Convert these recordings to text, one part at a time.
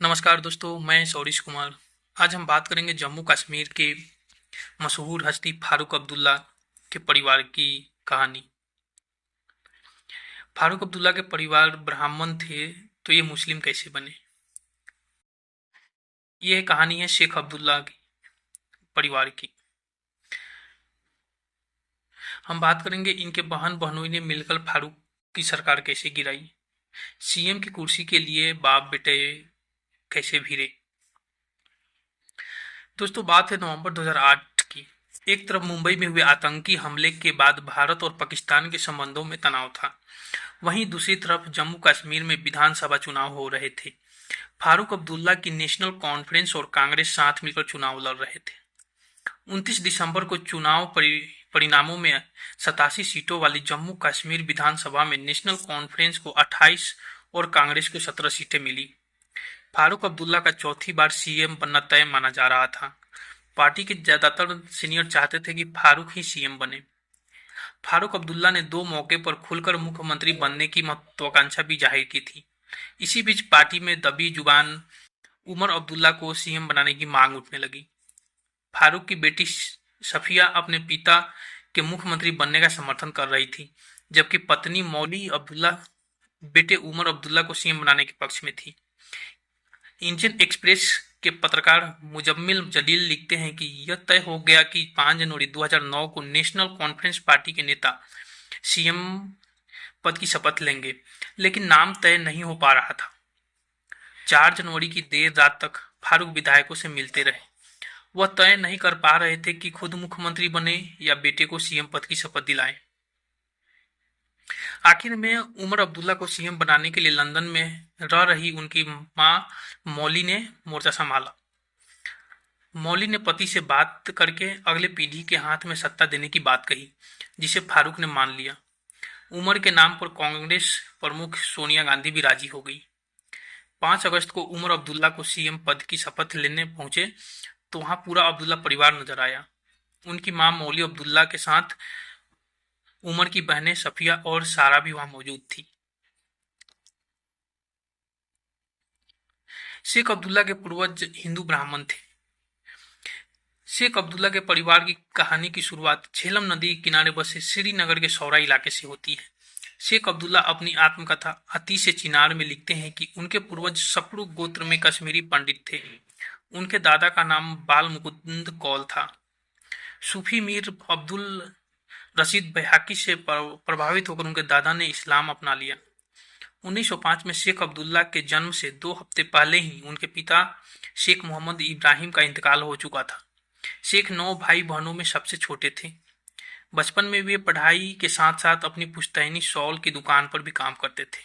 नमस्कार दोस्तों, मैं सौरीश कुमार। आज हम बात करेंगे जम्मू कश्मीर के मशहूर हस्ती फारूक अब्दुल्ला के परिवार की कहानी। फारूक अब्दुल्ला के परिवार ब्राह्मण थे, तो ये मुस्लिम कैसे बने? ये कहानी है शेख अब्दुल्ला की परिवार की। हम बात करेंगे इनके बहन बहनोई ने मिलकर फारूक की सरकार कैसे गिराई, सीएम की कुर्सी के लिए बाप बेटे कैसे भिड़े। दोस्तों, बात है नवंबर 2008 की। एक तरफ मुंबई में हुए आतंकी हमले के बाद भारत और पाकिस्तान के संबंधों में तनाव था, वहीं दूसरी तरफ जम्मू कश्मीर में विधानसभा चुनाव हो रहे थे। फारूक अब्दुल्ला की नेशनल कॉन्फ्रेंस और कांग्रेस साथ मिलकर चुनाव लड़ रहे थे। 29 दिसंबर को चुनाव परिणामों में 87 सीटों वाली जम्मू कश्मीर विधानसभा में नेशनल कॉन्फ्रेंस को 28 और कांग्रेस को 17 सीटें मिली। फारूक अब्दुल्ला का चौथी बार सीएम बनना तय माना जा रहा था। पार्टी के ज्यादातर सीनियर चाहते थे कि फारूक ही सीएम बने। फारूक अब्दुल्ला ने दो मौके पर खुलकर मुख्यमंत्री बनने की महत्वाकांक्षा भी जाहिर की थी। इसी बीच पार्टी में दबी जुबान उमर अब्दुल्ला को सीएम बनाने की मांग उठने लगी। फारूक की बेटी सफिया अपने पिता के मुख्यमंत्री बनने का समर्थन कर रही थी, जबकि पत्नी मौली अब्दुल्ला बेटे उमर अब्दुल्ला को सीएम बनाने के पक्ष में थी। इंडियन एक्सप्रेस के पत्रकार मुजम्मिल जलील लिखते हैं कि यह तय हो गया कि 5 जनवरी 2009 को नेशनल कॉन्फ्रेंस पार्टी के नेता सीएम पद की शपथ लेंगे, लेकिन नाम तय नहीं हो पा रहा था। 4 जनवरी की देर रात तक फारूक विधायकों से मिलते रहे। वह तय नहीं कर पा रहे थे कि खुद मुख्यमंत्री बने या बेटे को सीएम पद की शपथ दिलाएं। आखिर में उमर अब्दुल्ला को सीएम बनाने के लिए लंदन में रह रही उनकी मां मौली ने मोर्चा संभाला। मौली ने पति से बात करके अगले पीढ़ी के हाथ में सत्ता देने की बात कही, जिसे फारूक ने मान लिया। उमर के नाम पर कांग्रेस प्रमुख सोनिया गांधी भी राजी हो गई। 5 अगस्त को उमर अब्दुल्ला को सीएम पद की शपथ लेने पहुंचे तो वहां पूरा अब्दुल्ला परिवार नजर आया। उनकी मां मौली अब्दुल्ला के साथ उमर की बहनें सफिया और सारा भी वहां मौजूद थी। शेख अब्दुल्ला के पूर्वज हिंदू ब्राह्मण थे। शेख अब्दुल्ला के परिवार की कहानी की शुरुआत झेलम नदी के किनारे बसे श्रीनगर के सौरा इलाके से होती है। शेख अब्दुल्ला अपनी आत्मकथा अति से चिनार में लिखते हैं कि उनके पूर्वज सप्रू गोत्र में कश्मीरी पंडित थे। उनके दादा का नाम बाल मुकुंद कौल था। सूफी मीर अब्दुल रशीद बैहाकी से प्रभावित होकर उनके दादा ने इस्लाम अपना लिया। 1905 में शेख अब्दुल्ला के जन्म से 2 हफ्ते पहले ही उनके पिता शेख मोहम्मद इब्राहिम का इंतकाल हो चुका था। शेख 9 भाई बहनों में सबसे छोटे थे। बचपन में वे पढ़ाई के साथ साथ अपनी पुश्तैनी शॉल की दुकान पर भी काम करते थे।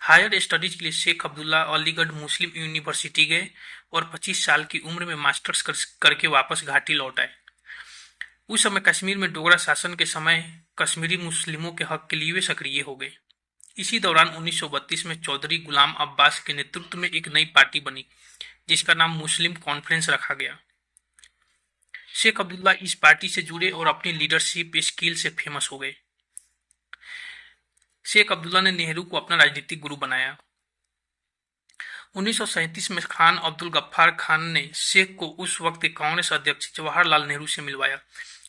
हायर स्टडीज के लिए शेख अब्दुल्ला अलीगढ़ मुस्लिम यूनिवर्सिटी गए और 25 साल की उम्र में मास्टर्स करके वापस घाटी लौट आए। उस समय कश्मीर में डोगरा शासन के समय कश्मीरी मुस्लिमों के हक के लिए वे सक्रिय हो गए। इसी दौरान 1932 में चौधरी गुलाम अब्बास के नेतृत्व में एक नई पार्टी बनी, जिसका नाम मुस्लिम कॉन्फ्रेंस रखा गया। शेख अब्दुल्ला इस पार्टी से जुड़े और अपनी लीडरशिप स्किल से फेमस हो गए। शेख अब्दुल्ला ने नेहरू को अपना राजनीतिक गुरु बनाया। 1937 में खान अब्दुल गफ्फार खान ने शेख को उस वक्त के कांग्रेस अध्यक्ष जवाहरलाल नेहरू से मिलवाया।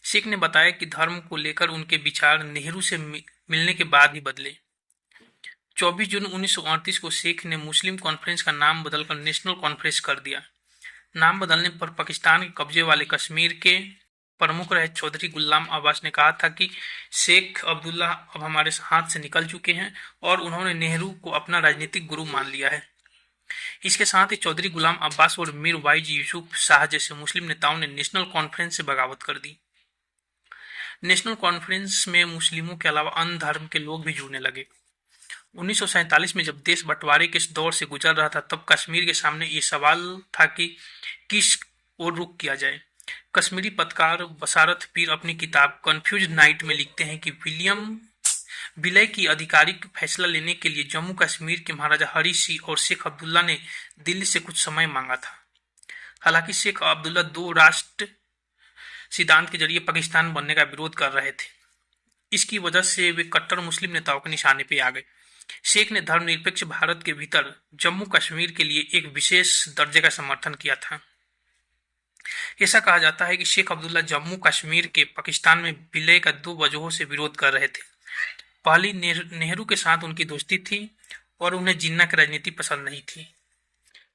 शेख ने बताया कि धर्म को लेकर उनके विचार नेहरू से मिलने के बाद ही बदले। 24 जून 1938 को शेख ने मुस्लिम कॉन्फ्रेंस का नाम बदलकर नेशनल कॉन्फ्रेंस कर दिया। नाम बदलने पर पाकिस्तान के कब्जे वाले कश्मीर के प्रमुख रहे चौधरी गुलाम अब्बास ने कहा था कि शेख अब्दुल्ला अब हमारे हाथ से निकल चुके हैं और उन्होंने नेहरू को अपना राजनीतिक गुरु मान लिया है। इसके साथ ही चौधरी गुलाम अब्बास और मीर वाइज यूसुफ शाह जैसे मुस्लिम नेताओं ने नेशनल कॉन्फ्रेंस से बगावत कर दी। नेशनल कॉन्फ्रेंस में मुस्लिमों के अलावा अन्य धर्म के लोग भी जुड़ने लगे। 1947 में जब देश बंटवारे के दौर से गुजर रहा था, तब कश्मीर के सामने ये सवाल था कि किस ओर रुख किया जाए। कश्मीरी पत्रकार बसारत पीर अपनी किताब कन्फ्यूज नाइट में लिखते हैं कि विलियम विलय की आधिकारिक फैसला लेने के लिए जम्मू कश्मीर के महाराजा हरी सिंह और शेख अब्दुल्ला ने दिल्ली से कुछ समय मांगा था। हालांकि शेख अब्दुल्ला 2 राष्ट्र सिद्धांत के जरिए पाकिस्तान बनने का विरोध कर रहे थे। इसकी वजह से वे कट्टर मुस्लिम नेताओं के निशाने पे आ गए। शेख ने धर्मनिरपेक्ष भारत के भीतर जम्मू कश्मीर के लिए एक विशेष दर्जे का समर्थन किया था। ऐसा कहा जाता है कि शेख अब्दुल्ला जम्मू कश्मीर के पाकिस्तान में विलय का दो वजहों से विरोध कर रहे थे। पहली, नेहरू के साथ उनकी दोस्ती थी और उन्हें जिन्ना की राजनीति पसंद नहीं थी।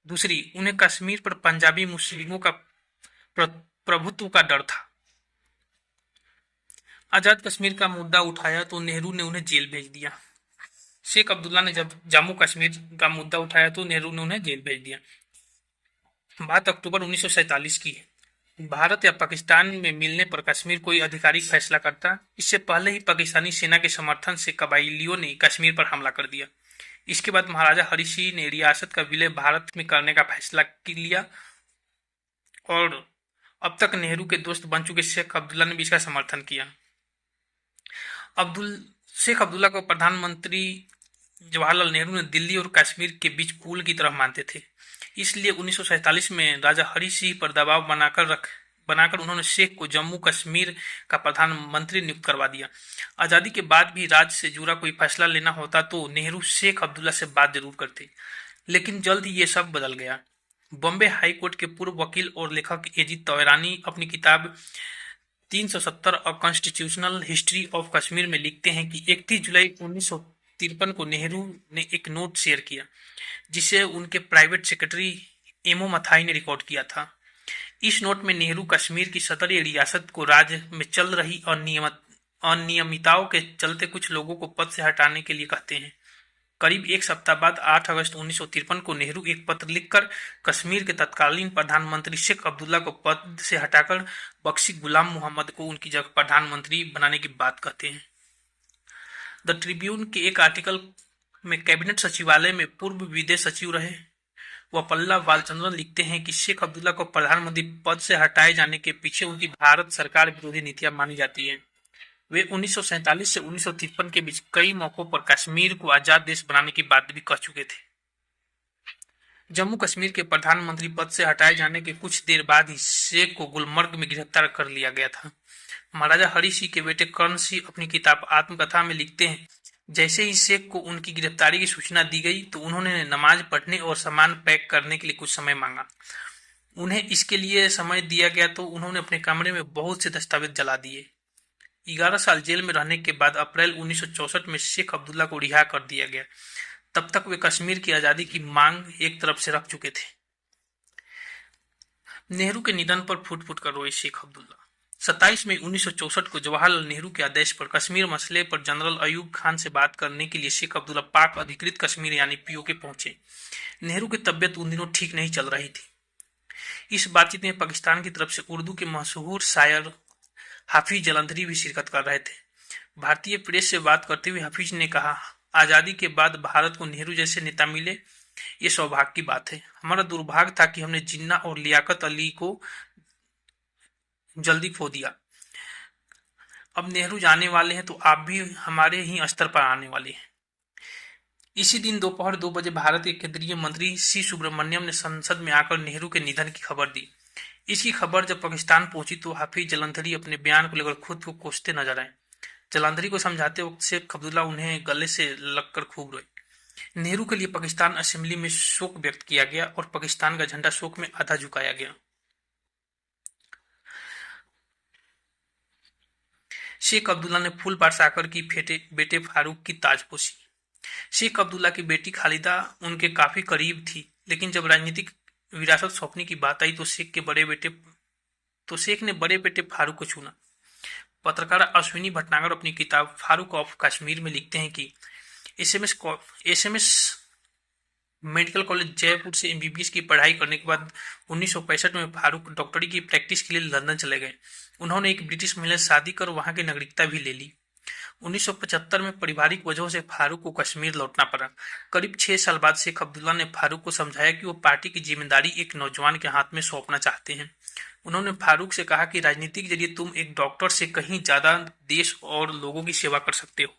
दूसरी, उन्हें कश्मीर पर पंजाबी मुस्लिमों का प्रभुत्व का डर था। आजाद कश्मीर का मुद्दा उठाया तो नेहरू ने उन्हें जेल भेज दिया। शेख अब्दुल्ला ने जब जम्मू कश्मीर का मुद्दा उठाया तो नेहरू ने उन्हें जेल भेज दिया। बात अक्टूबर 1947 की है। भारत या पाकिस्तान में मिलने पर कश्मीर कोई आधिकारिक फैसला करता, इससे पहले ही पाकिस्तानी सेना के समर्थन से कबाइलियों ने कश्मीर पर हमला कर दिया। इसके बाद महाराजा हरि सिंह ने रियासत का विलय भारत में करने का फैसला लिया और अब तक नेहरू के दोस्त बन चुके शेख अब्दुल्ला ने भी इसका समर्थन किया। शेख अब्दुल्ला को प्रधानमंत्री जवाहरलाल नेहरू ने दिल्ली और कश्मीर के बीच पुल की तरह मानते थे। इसलिए 1947 में राजा हरि सिंह पर दबाव बनाकर उन्होंने शेख को जम्मू कश्मीर का प्रधानमंत्री नियुक्त करवा दिया। आज़ादी के बाद भी राज्य से जुड़ा कोई फैसला लेना होता तो नेहरू शेख अब्दुल्ला से बात जरूर करते, लेकिन जल्द ही ये सब बदल गया। बॉम्बे हाई कोर्ट के पूर्व वकील और लेखक एजी तौरानी अपनी किताब 370 a constitutional history of Kashmir में लिखते हैं कि 31 जुलाई 1953 को नेहरू ने एक नोट शेयर किया, जिसे उनके प्राइवेट सेक्रेटरी एमओ मथाई ने रिकॉर्ड किया था। इस नोट में नेहरू कश्मीर की सदर रियासत को राज्य में चल रही अनियमितताओं के चलते कुछ लोगों को पद से हटाने के लिए कहते हैं। करीब एक सप्ताह बाद 8 अगस्त 1953 को नेहरू एक पत्र लिखकर कश्मीर के तत्कालीन प्रधानमंत्री शेख अब्दुल्ला को पद से हटाकर बख्शी गुलाम मोहम्मद को उनकी जगह प्रधानमंत्री बनाने की बात कहते हैं। द ट्रिब्यून के एक आर्टिकल में कैबिनेट सचिवालय में पूर्व विदेश सचिव रहे वपल्ला बालचंद्रन लिखते हैं कि शेख अब्दुल्ला को प्रधानमंत्री पद से हटाए जाने के पीछे उनकी भारत सरकार विरोधी नीतियां मानी जाती हैं। वे 1947 से 1953 के बीच कई मौकों पर कश्मीर को आजाद देश बनाने की बात भी कह चुके थे। जम्मू कश्मीर के प्रधानमंत्री पद से हटाए जाने के कुछ देर बाद ही शेख को गुलमर्ग में गिरफ्तार कर लिया गया था। महाराजा हरि सिंह के बेटे कर्ण सिंह अपनी किताब आत्मकथा में लिखते हैं, जैसे ही शेख को उनकी गिरफ्तारी की सूचना दी गई तो उन्होंने नमाज पढ़ने और सामान पैक करने के लिए कुछ समय मांगा। उन्हें इसके लिए समय दिया गया तो उन्होंने अपने कमरे में बहुत से दस्तावेज जला दिए। 11 साल जेल में रहने के बाद अप्रैल 1964 में शेख अब्दुल्ला को रिहा कर दिया गया। तब तक वे कश्मीर की आजादी की मांग एक तरफ से रख चुके थे। नेहरू के निधन पर फुट फुट कर रोए शेख अब्दुल्ला। 27 मई 1964 को जवाहरलाल नेहरू के आदेश पर कश्मीर मसले पर जनरल अयूब खान से बात करने के लिए शेख अब्दुल्ला पाक अधिकृत कश्मीर यानी पीओके पहुंचे। नेहरू की तबियत उन दिनों ठीक नहीं चल रही थी। इस बातचीत में पाकिस्तान की तरफ से उर्दू के मशहूर शायर हाफिज जलंधरी भी शिरकत कर रहे थे। भारतीय प्रेस से बात करते हुए हाफिज ने कहा, आजादी के बाद भारत को नेहरू जैसे नेता मिले, ये सौभाग्य की बात है। हमारा दुर्भाग्य था कि हमने जिन्ना और लियाकत अली को जल्दी खो दिया। अब नेहरू जाने वाले हैं तो आप भी हमारे ही स्तर पर आने वाले हैं। इसी दिन दोपहर 2 बजे भारत के केंद्रीय मंत्री सी सुब्रमण्यम ने संसद में आकर नेहरू के निधन की खबर दी। इसकी खबर जब पाकिस्तान पहुंची तो हाफिज जलंधरी अपने बयान को लेकर खुद को कोसते नजर आए। जलंधरी को समझाते वक्त शेख अब्दुल्ला उन्हें गले से लगकर खूब रोए। नेहरू के लिए पाकिस्तान असेंबली में शोक व्यक्त किया गया और पाकिस्तान का झंडा शोक में आधा झुकाया गया। शेख अब्दुल्ला ने फूल बरसाकर की बेटे फारूक की ताजपोशी। शेख अब्दुल्ला की बेटी खालिदा उनके काफी करीब थी, लेकिन जब राजनीतिक विरासत सौंपने की बात आई तो शेख ने बड़े बेटे फारूक को चुना। पत्रकार अश्विनी भटनागर अपनी किताब फारूक ऑफ कश्मीर में लिखते हैं कि एसएमएस मेडिकल कॉलेज जयपुर से एमबीबीएस की पढ़ाई करने के बाद 1965 में फारूक डॉक्टरी की प्रैक्टिस के लिए लंदन चले गए। उन्होंने एक ब्रिटिश महिला से शादी कर वहां की नागरिकता भी ले ली। 1975 में पारिवारिक वजहों से फारूक को कश्मीर लौटना पड़ा। करीब 6 साल बाद शेख अब्दुल्ला ने फारूक को समझाया कि वो पार्टी की जिम्मेदारी एक नौजवान के हाथ में सौंपना चाहते हैं। उन्होंने फारूक से कहा कि राजनीति के जरिए तुम एक डॉक्टर से कहीं ज्यादा देश और लोगों की सेवा कर सकते हो।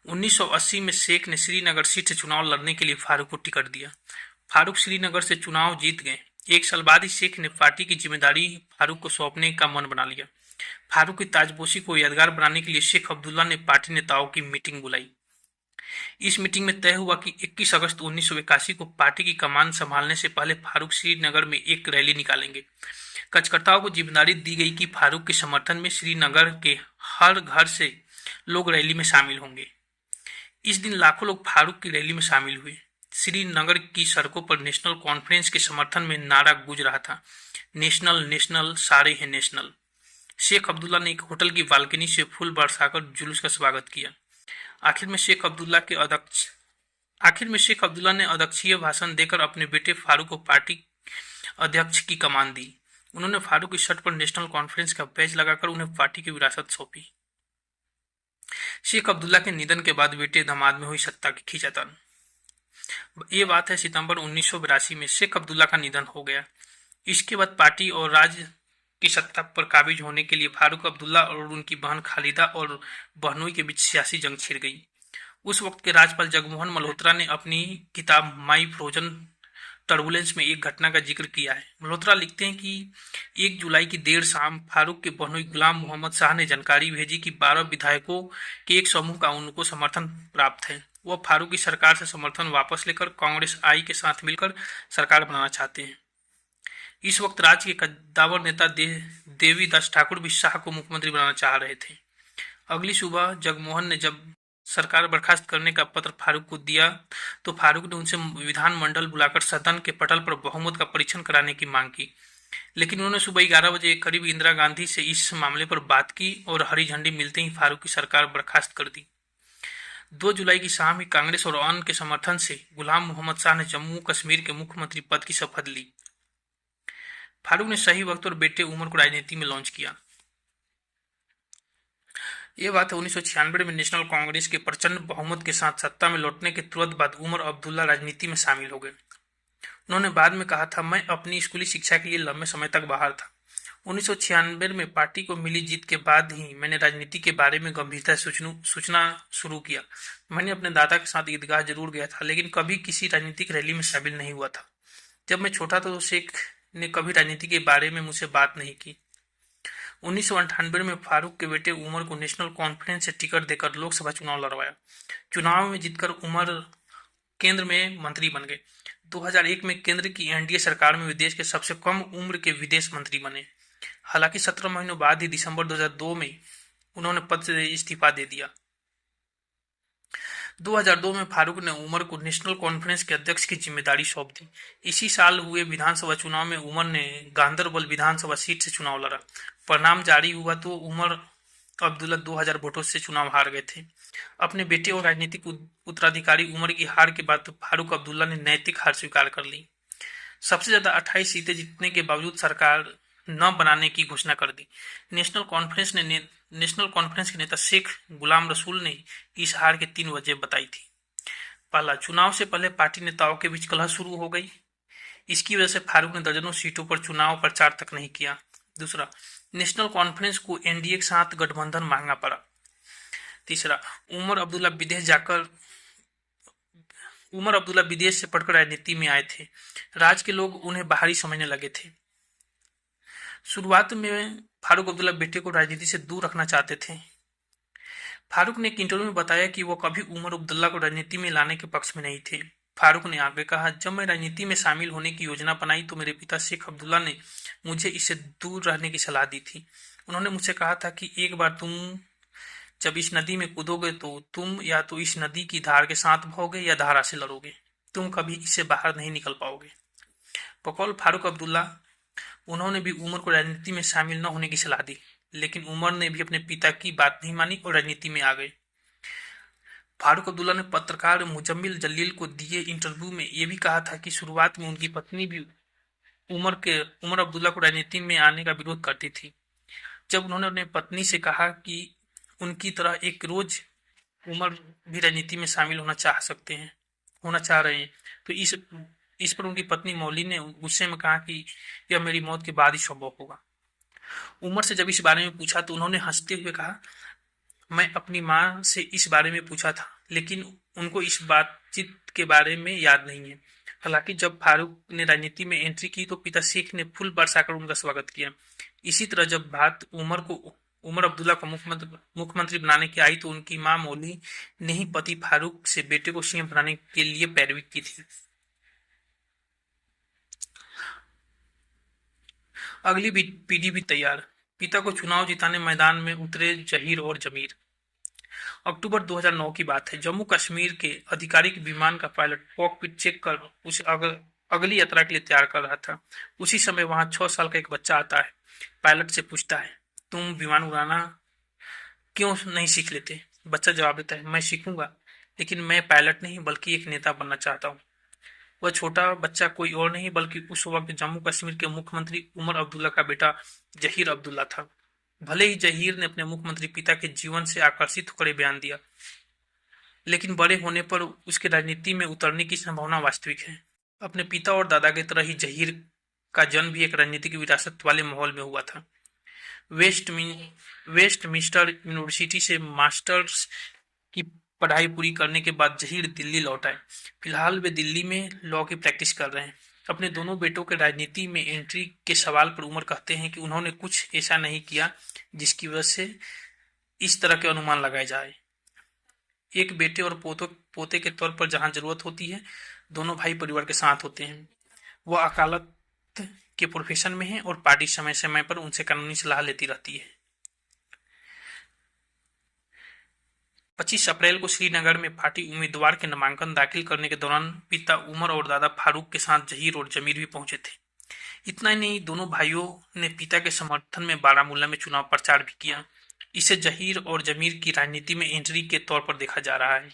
1980 में शेख ने श्रीनगर सीट से चुनाव लड़ने के लिए फारूक को टिकट दिया। फारूक श्रीनगर से चुनाव जीत गए। 1 साल बाद ही शेख ने पार्टी की जिम्मेदारी फारूक को सौंपने का मन बना लिया। फारूक की ताजपोशी को यादगार बनाने के लिए शेख अब्दुल्ला ने पार्टी नेताओं की मीटिंग बुलाई। इस मीटिंग में तय हुआ कि 21 अगस्त 1981 को पार्टी की कमान संभालने से पहले फारूक श्रीनगर में एक रैली निकालेंगे। कार्यकर्ताओं को जिम्मेदारी दी गई कि फारूक के समर्थन में श्रीनगर के हर घर से लोग रैली में शामिल होंगे। इस दिन लाखों लोग फारूक की रैली में शामिल हुए। श्रीनगर की सड़कों पर नेशनल कॉन्फ्रेंस के समर्थन में नारा गूंज रहा था, नेशनल नेशनल सारे हैं नेशनल। शेख अब्दुल्ला ने एक होटल की बालकनी से फूल बरसाकर जुलूस का स्वागत किया। आखिर में शेख अब्दुल्ला ने अध्यक्षीय भाषण देकर अपने बेटे फारूक को पार्टी अध्यक्ष की कमान दी। उन्होंने फारूक की शर्ट पर नेशनल कॉन्फ्रेंस का बैज लगाकर उन्हें पार्टी की विरासत सौंपी। शेख अब्दुल्ला के निधन के बाद बेटे दामाद में हुई सत्ता की खींचातान। ये बात है सितंबर 1982 में शेख अब्दुल्ला का निधन हो गया। इसके बाद पार्टी और राज्य की सत्ता पर काबिज होने के लिए फारूक अब्दुल्ला और उनकी बहन खालिदा और बहनोई के बीच सियासी जंग छिड़ गई। उस वक्त के राज्यपाल जगमोहन मल्होत्रा ने अपनी किताब माई फ्रोजन टर्बुलेंस में एक घटना का जिक्र किया है। मल्होत्रा लिखते हैं कि 1 जुलाई की देर शाम फारूक के बहनोई गुलाम मोहम्मद शाह ने जानकारी भेजी कि 12 विधायकों के एक समूह का उनको समर्थन प्राप्त है। वह फारूक की सरकार से समर्थन वापस लेकर कांग्रेस आई के साथ मिलकर सरकार बनाना चाहते हैं। इस वक्त राज्य के कद्दावर नेता देवी दास ठाकुर भी शाह को मुख्यमंत्री बनाना चाह रहे थे। अगली सुबह जगमोहन ने जब सरकार बर्खास्त करने का पत्र फारूक को दिया तो फारूक ने उनसे विधानमंडल बुलाकर सदन के पटल पर बहुमत का परीक्षण कराने की मांग की। लेकिन उन्होंने सुबह 11 बजे करीब इंदिरा गांधी से इस मामले पर बात की और हरी झंडी मिलते ही फारूक की सरकार बर्खास्त कर दी। 2 जुलाई की शाम ही कांग्रेस और अन्य के समर्थन से गुलाम मोहम्मद शाह ने जम्मू कश्मीर के मुख्यमंत्री पद की शपथ ली। फारूक ने सही वक्त और बेटे उमर को राजनीति में लॉन्च किया। ये बात है 1996 में नेशनल कांग्रेस के प्रचंड बहुमत के साथ सत्ता में लौटने के तुरंत बाद उमर अब्दुल्ला राजनीति में शामिल हो गए। उन्होंने बाद में कहा था, मैं अपनी स्कूली शिक्षा के लिए लंबे समय तक बाहर था। 1996 में पार्टी को मिली जीत के बाद ही मैंने राजनीति के बारे में गंभीरता से सोचना शुरू किया। मैंने अपने दादा के साथ ईदगाह जरूर गया था, लेकिन कभी किसी राजनीतिक रैली में शामिल नहीं हुआ था। जब मैं छोटा था तो शेख ने कभी राजनीति के बारे में मुझसे बात नहीं की। 1998 में फारूक के बेटे उमर को नेशनल कॉन्फ्रेंस से टिकट देकर लोकसभा चुनाव लड़वाया। चुनाव में जीतकर उमर केंद्र में मंत्री बन गए। 2001 में केंद्र की एनडीए सरकार में वे देश के सबसे कम उम्र के विदेश मंत्री बने। हालांकि 17 महीनों बाद ही दिसंबर 2002 में उन्होंने पद से इस्तीफा दे दिया। 2002 में फारूक ने उमर को नेशनल कॉन्फ्रेंस के अध्यक्ष की जिम्मेदारी सौंप दी। इसी साल हुए विधानसभा चुनाव में उमर ने गांदरबल विधानसभा सीट से चुनाव लड़ा। परिणाम जारी हुआ तो उमर अब्दुल्ला 2000 वोटों से चुनाव हार गए थे। अपने बेटे और राजनीतिक उत्तराधिकारी उमर की हार के बाद फारूक अब्दुल्ला ने नैतिक हार स्वीकार कर ली। सबसे ज्यादा 28 सीटें जीतने के बावजूद सरकार न बनाने की घोषणा कर दी। नेशनल कॉन्फ्रेंस के नेता शेख गुलाम रसूल ने इस हार के 3 वजह बताई थी। पहला, चुनाव से पहले पार्टी नेताओं के बीच कलह शुरू हो गई। इसकी वजह से फारूक ने दर्जनों सीटों पर चुनाव प्रचार तक नहीं किया। दूसरा, नेशनल कॉन्फ्रेंस को एनडीए के साथ गठबंधन मांगना पड़ा। तीसरा, उमर अब्दुल्ला विदेश से पढ़कर राजनीति में आए थे। राज्य के लोग उन्हें बाहरी समझने लगे थे। शुरुआत में फारूक अब्दुल्ला बेटे को राजनीति से दूर रखना चाहते थे। फारूक ने एक इंटरव्यू में बताया कि वो कभी उमर अब्दुल्ला को राजनीति में लाने के पक्ष में नहीं थे। फारूक ने आगे कहा, जब मैं राजनीति में शामिल होने की योजना बनाई तो मेरे पिता शेख अब्दुल्ला ने मुझे इससे दूर रहने की सलाह दी थी। उन्होंने मुझसे कहा था कि एक बार तुम जब इस नदी में कूदोगे तो तुम या तो इस नदी की धार के साथ बहोगे या धारा से लड़ोगे। तुम कभी इससे बाहर नहीं निकल पाओगे। बकौल फारूक अब्दुल्ला उन्होंने भी उमर को राजनीति में शामिल न होने की सलाह दी, लेकिन उमर ने भी अपने पिता की बात नहीं मानी और राजनीति में आ गए। फारूक अब्दुल्ला ने पत्रकार मुजम्मिल जलील को दिए इंटरव्यू में यह भी कहा था कि शुरुआत में उनकी पत्नी भी उमर अब्दुल्ला को राजनीति में आने का विरोध करती थी। जब उन्होंने अपनी पत्नी से कहा कि उनकी तरह एक रोज उमर भी राजनीति में शामिल होना चाह रहे हैं, तो इस पर उनकी पत्नी मौली ने गुस्से में कहा कि यह मेरी मौत के बाद ही संभव होगा। उमर से जब इस बारे में पूछा तो उन्होंने हंसते हुए कहा, मैं अपनी माँ से इस बारे में पूछा था, लेकिन उनको इस बातचीत के बारे में याद नहीं है। हालांकि जब फारूक ने राजनीति में एंट्री की तो पिता शेख ने फूल बरसाकर उनका स्वागत किया। इसी तरह जब बात उमर को उमर अब्दुल्ला को मुख्यमंत्री बनाने की आई तो उनकी मां मौली ने ही पति फारूक से बेटे को सीएम बनाने के लिए पैरवी की थी। अगली पीढ़ी भी तैयार। पिता को चुनाव जिताने मैदान में उतरे जहीर और जमीर। अक्टूबर 2009 की बात है। जम्मू कश्मीर के आधिकारिक विमान का पायलट कॉकपिट चेक कर उसे अगली यात्रा के लिए तैयार कर रहा था। उसी समय वहां 6 साल का एक बच्चा आता है। पायलट से पूछता है, तुम विमान उड़ाना क्यों नहीं सीख लेते? बच्चा जवाब देता है, मैं सीखूंगा, लेकिन मैं पायलट नहीं बल्कि एक नेता बनना चाहता हूँ। वह छोटा बच्चा कोई और नहीं बल्कि उस वक्त जम्मू कश्मीर के मुख्यमंत्री उमर अब्दुल्ला का बेटा जहीर अब्दुल्ला था। भले ही जहीर ने अपने मुख्यमंत्री पिता के जीवन से आकर्षित होकर बयान दिया, लेकिन बड़े होने पर उसके राजनीति में उतरने की संभावना वास्तविक है। अपने पिता और दादा की तरह ही जहीर का जन्म भी एक राजनीतिक विरासत वाले माहौल में हुआ था। वेस्टमिंस्टर यूनिवर्सिटी से मास्टर्स की पढ़ाई पूरी करने के बाद जहीर दिल्ली लौट आए। फिलहाल वे दिल्ली में लॉ की प्रैक्टिस कर रहे हैं। अपने दोनों बेटों के राजनीति में एंट्री के सवाल पर उमर कहते हैं कि उन्होंने कुछ ऐसा नहीं किया जिसकी वजह से इस तरह के अनुमान लगाए जाए। एक बेटे और पोते के तौर पर जहां जरूरत होती है, दोनों भाई परिवार के साथ होते हैं। वह अकालत के प्रोफेशन में है और पार्टी समय समय पर उनसे कानूनी सलाह लेती रहती है। 25 अप्रैल को श्रीनगर में पार्टी उम्मीदवार के नामांकन दाखिल करने के दौरान पिता उमर और दादा फारूक के साथ जहीर और जमीर भी पहुंचे थे। इतना ही नहीं, दोनों भाइयों ने पिता के समर्थन में बारामूला में चुनाव प्रचार भी किया। इसे जहीर और जमीर की राजनीति में एंट्री के तौर पर देखा जा रहा है।